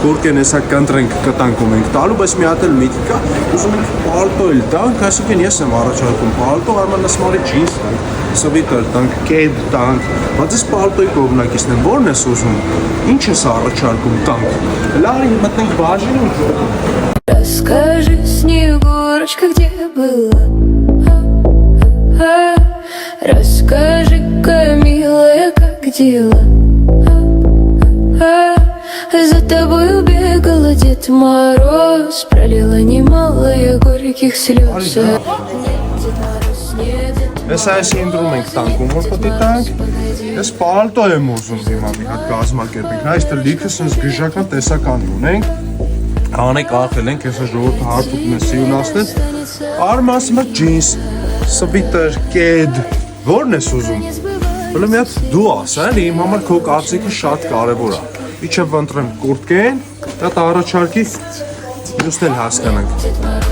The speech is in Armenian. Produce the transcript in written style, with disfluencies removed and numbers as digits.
կորկեն հեսա կընտրենք կտանք ու մենք տալու, բայց մի հատ էլ միտք կա, ուզում ենք պալտո էլ տանք, այսինքն ես եմ առաջարկում պալտո, Արմանը սմարի ջինս տանք, սվիտեր տանք, կեդ տանք, բայց ես պալտոյի կողմնակիցն եմ, ո՞րն ես ուզում, ինչ ես առաջարկում տանք, լարի մտնենք բաժին ու ջողում։ Расскажи, Снегурочка, где была? Расскажи-ка, милая, как дела? За тобою бегала Дед Мороз, пролила немало я горьких слез. Ես այս ինտրում ենք տանքում, որ պտի տանք, ես պալտո եմ ուզում դիմա մի հատ կազմակերպենք, այս դը լիքը սենց գժական տեսականի ունենք, հանեք ախել ենք, ես ժողորդը հարթուկն է սիունասնեն, արմաս մը ջինս, սվիտեր, կեդ, որն ես ուզում, բլը մի հատ դու ասա, իմ համար քո կարծիքը շատ կարևոր է, իչև վնտրեմ կուրտկեն, դա առաջարկի, մյուսն էլ հասկանանք։